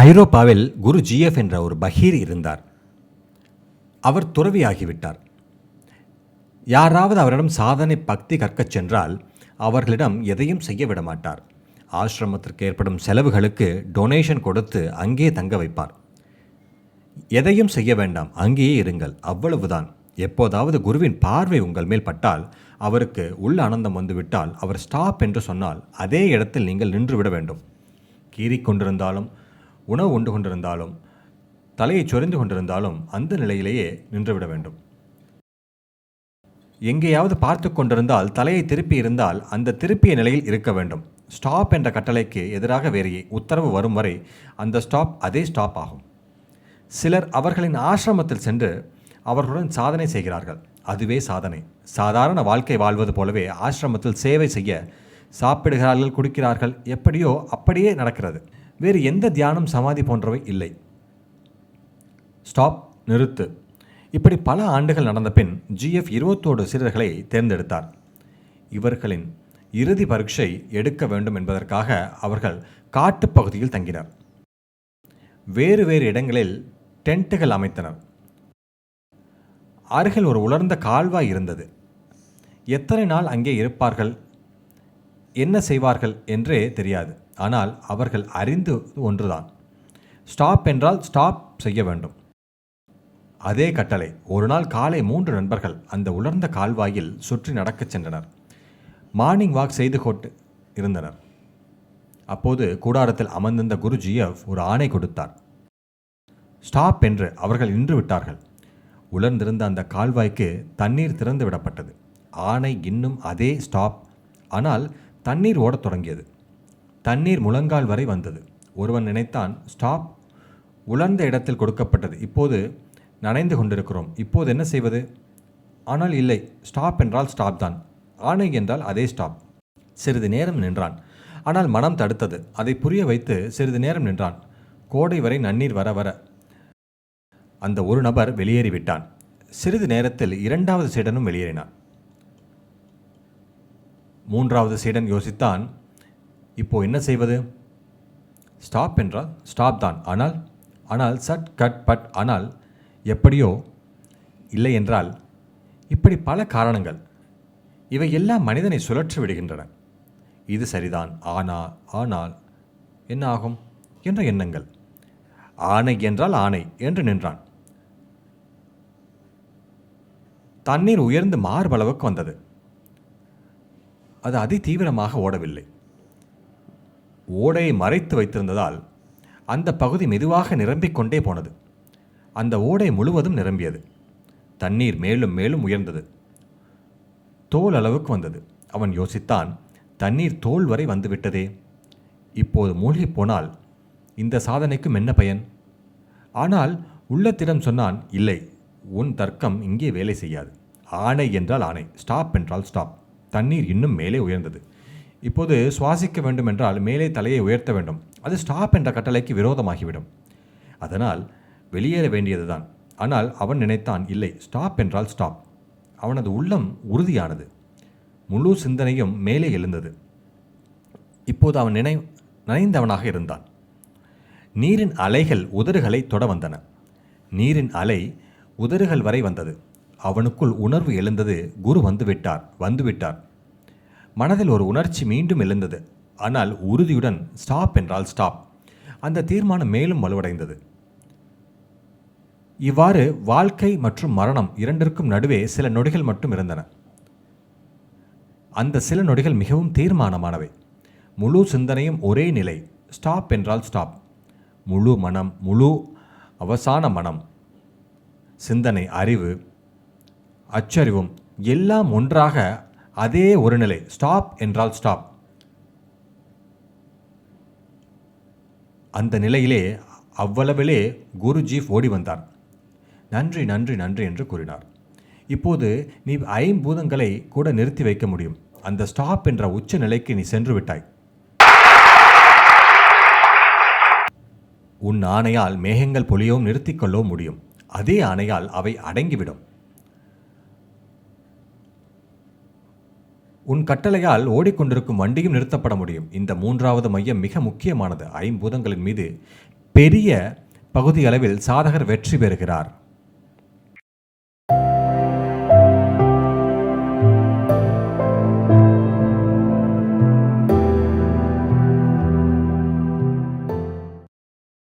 ஐரோப்பாவில் குரு ஜிஎஃப் என்ற ஒரு பகீர் இருந்தார். அவர் துறவியாகிவிட்டார். யாராவது அவரிடம் சாதனை பக்தி கற்கச் சென்றால் அவர்களிடம் எதையும் செய்ய விட மாட்டார். ஆசிரமத்திற்கு ஏற்படும் செலவுகளுக்கு டொனேஷன் கொடுத்து அங்கே தங்க வைப்பார். எதையும் செய்ய வேண்டாம், அங்கேயே இருங்கள், அவ்வளவுதான். எப்போதாவது குருவின் பார்வை உங்கள் மேல் பட்டால், அவருக்கு உள்ள ஆனந்தம் வந்துவிட்டால், அவர் ஸ்டாப் என்று சொன்னால் அதே இடத்தில் நீங்கள் நின்றுவிட வேண்டும். கீறிக்கொண்டிருந்தாலும், உணவு உண்டு கொண்டிருந்தாலும், தலையை சொரிந்து கொண்டிருந்தாலும் அந்த நிலையிலேயே நின்றுவிட வேண்டும். எங்கேயாவது பார்த்து கொண்டிருந்தால், தலையை திருப்பி இருந்தால் அந்த திருப்பிய நிலையில் இருக்க வேண்டும். ஸ்டாப் என்ற கட்டளைக்கு எதிராக வேறு உத்தரவு வரும் வரை அந்த ஸ்டாப் அதே ஸ்டாப் ஆகும். சிலர் அவர்களின் ஆசிரமத்தில் சென்று அவர்களுடன் சாதனை செய்கிறார்கள். அதுவே சாதனை. சாதாரண வாழ்க்கை வாழ்வது போலவே ஆசிரமத்தில் சேவை செய்ய சாப்பிடுகிறார்கள், குடிக்கிறார்கள், எப்படியோ அப்படியே நடக்கிறது. வேறு எந்த தியானம், சமாதி போன்றவை இல்லை. ஸ்டாப், நிறுத்து. இப்படி பல ஆண்டுகள் நடந்த பின் ஜிஎஃப் 21 சீடர்களை தேர்ந்தெடுத்தார். இவர்களின் இறுதி பரீட்சை எடுக்க வேண்டும் என்பதற்காக அவர்கள் காட்டுப்பகுதியில் தங்கினர். வேறு வேறு இடங்களில் டென்ட்டுகள் அமைத்தனர். அருகில் ஒரு உலர்ந்த கால்வாய் இருந்தது. எத்தனை நாள் அங்கே இருப்பார்கள், என்ன செய்வார்கள் என்றே தெரியாது. ஆனால் அவர்கள் அறிந்து ஒன்றுதான், ஸ்டாப் என்றால் ஸ்டாப் செய்ய வேண்டும். அதே கட்டளை. ஒரு நாள் காலை 3 நண்பர்கள் அந்த உலர்ந்த கால்வாயில் சுற்றி நடக்கச் சென்றனர். மார்னிங் வாக் செய்து கொண்டு இருந்தனர். அப்போது கூடாரத்தில் அமர்ந்திருந்த குரு ஜிஎஃப் ஒரு ஆணை கொடுத்தார். ஸ்டாப் என்று. அவர்கள் நின்று விட்டார்கள். உலர்ந்திருந்த அந்த கால்வாய்க்கு தண்ணீர் திறந்து விடப்பட்டது. ஆணை இன்னும் அதே ஸ்டாப். ஆனால் தண்ணீர் ஓடத் தொடங்கியது. தண்ணீர் முழங்கால் வரை வந்தது. ஒருவன் நினைத்தான், ஸ்டாப் உலர்ந்த இடத்தில் கொடுக்கப்பட்டது, இப்போது நனைந்து கொண்டிருக்கிறோம், இப்போது என்ன செய்வது? ஆனால் இல்லை, ஸ்டாப் என்றால் ஸ்டாப் தான், ஆணை என்றால் அதே ஸ்டாப். சிறிது நேரம் நின்றான். ஆனால் மனம் தடுத்தது. அதை புரிய வைத்து சிறிது நேரம் நின்றான். கோடை வரை நன்னீர் வர வர அந்த ஒரு நபர் வெளியேறிவிட்டான். சிறிது நேரத்தில் 2வது சீடனும் வெளியேறினான். 3வது சீடன் யோசித்தான், இப்போ என்ன செய்வது? ஸ்டாப் என்றால் ஸ்டாப் தான், ஆனால் சட் கட் பட், ஆனால் எப்படியோ, இல்லை என்றால் இப்படி பல காரணங்கள். இவை எல்லாம் மனிதனை சுழற்றி விடுகின்றன. இது சரிதான், ஆனால் என்ன ஆகும் என்ற எண்ணங்கள். ஆணை என்றால் ஆணை என்று நின்றான். தண்ணீர் உயர்ந்து மார்பளவுக்கு வந்தது. அது அதி தீவிரமாக ஓடவில்லை. ஓடையை மறைத்து வைத்திருந்ததால் அந்த பகுதி மெதுவாக நிரம்பிக் கொண்டே போனது. அந்த ஓடை முழுவதும் நிரம்பியது. தண்ணீர் மேலும் மேலும் உயர்ந்தது. தோல் அளவுக்கு வந்தது. அவன் யோசித்தான், தண்ணீர் தோல் வரை வந்துவிட்டதே, இப்போது மூழ்கி போனால் இந்த சாதனைக்கும் என்ன பயன்? ஆனால் உள்ளத்திடம் சொன்னான், இல்லை, உன் தர்க்கம் இங்கே வேலை செய்யாது. ஆணை என்றால் ஆணை, ஸ்டாப் என்றால் ஸ்டாப். தண்ணீர் இன்னும் மேலே உயர்ந்தது. இப்போது சுவாசிக்க வேண்டும் என்றால் மேலே தலையை உயர்த்த வேண்டும். அது ஸ்டாப் என்ற கட்டளைக்கு விரோதமாகிவிடும். அதனால் வெளியேற வேண்டியதுதான். ஆனால் அவன் நினைத்தான், இல்லை, ஸ்டாப் என்றால் ஸ்டாப். அவனது உள்ளம் உறுதியானது. முழு சிந்தனையும் மேலே எழுந்தது. இப்போது அவன் நனைந்தவனாக இருந்தான். நீரின் அலைகள் உதடுகளை தொட வந்தன. நீரின் அலை உதடுகள் வரை வந்தது. அவனுக்குள் உணர்வு எழுந்தது, குரு வந்துவிட்டார். மனதில் ஒரு உணர்ச்சி மீண்டும் எழுந்தது. ஆனால் உறுதியுடன் ஸ்டாப் என்றால் ஸ்டாப். அந்த தீர்மானம் மேலும் வலுவடைந்தது. இவ்வாறு வாழ்க்கை மற்றும் மரணம் இரண்டிற்கும் நடுவே சில நொடிகள் மட்டும் இருந்தன. அந்த சில நொடிகள் மிகவும் தீர்மானமானவை. முழு சிந்தனையும் ஒரே நிலை, ஸ்டாப் என்றால் ஸ்டாப். முழு மனம், முழு அவசான மனம், சிந்தனை, அறிவு, அச்சறிவும் எல்லாம் ஒன்றாக அதே ஒரு நிலை, ஸ்டாப் என்றால் ஸ்டாப். அந்த நிலையிலே அவ்வளவிலே குருஜி ஓடி வந்தார். நன்றி நன்றி நன்றி என்று கூறினார். இப்போது நீ 5 பூதங்களை கூட நிறுத்தி வைக்க முடியும். அந்த ஸ்டாப் என்ற உச்ச நிலைக்கு நீ சென்று விட்டாய். உன் ஆணையால் மேகங்கள் பொழியவும் நிறுத்திக்கொள்ளவும் முடியும். அதே ஆணையால் அவை அடங்கிவிடும். உன் கட்டளையால் ஓடிக்கொண்டிருக்கும் வண்டியும் நிறுத்தப்பட முடியும். இந்த 3வது மையம் மிக முக்கியமானது. 5 பூதங்களின் மீது பெரிய பகுதியளவில் சாதகர் வெற்றி பெறுகிறார்.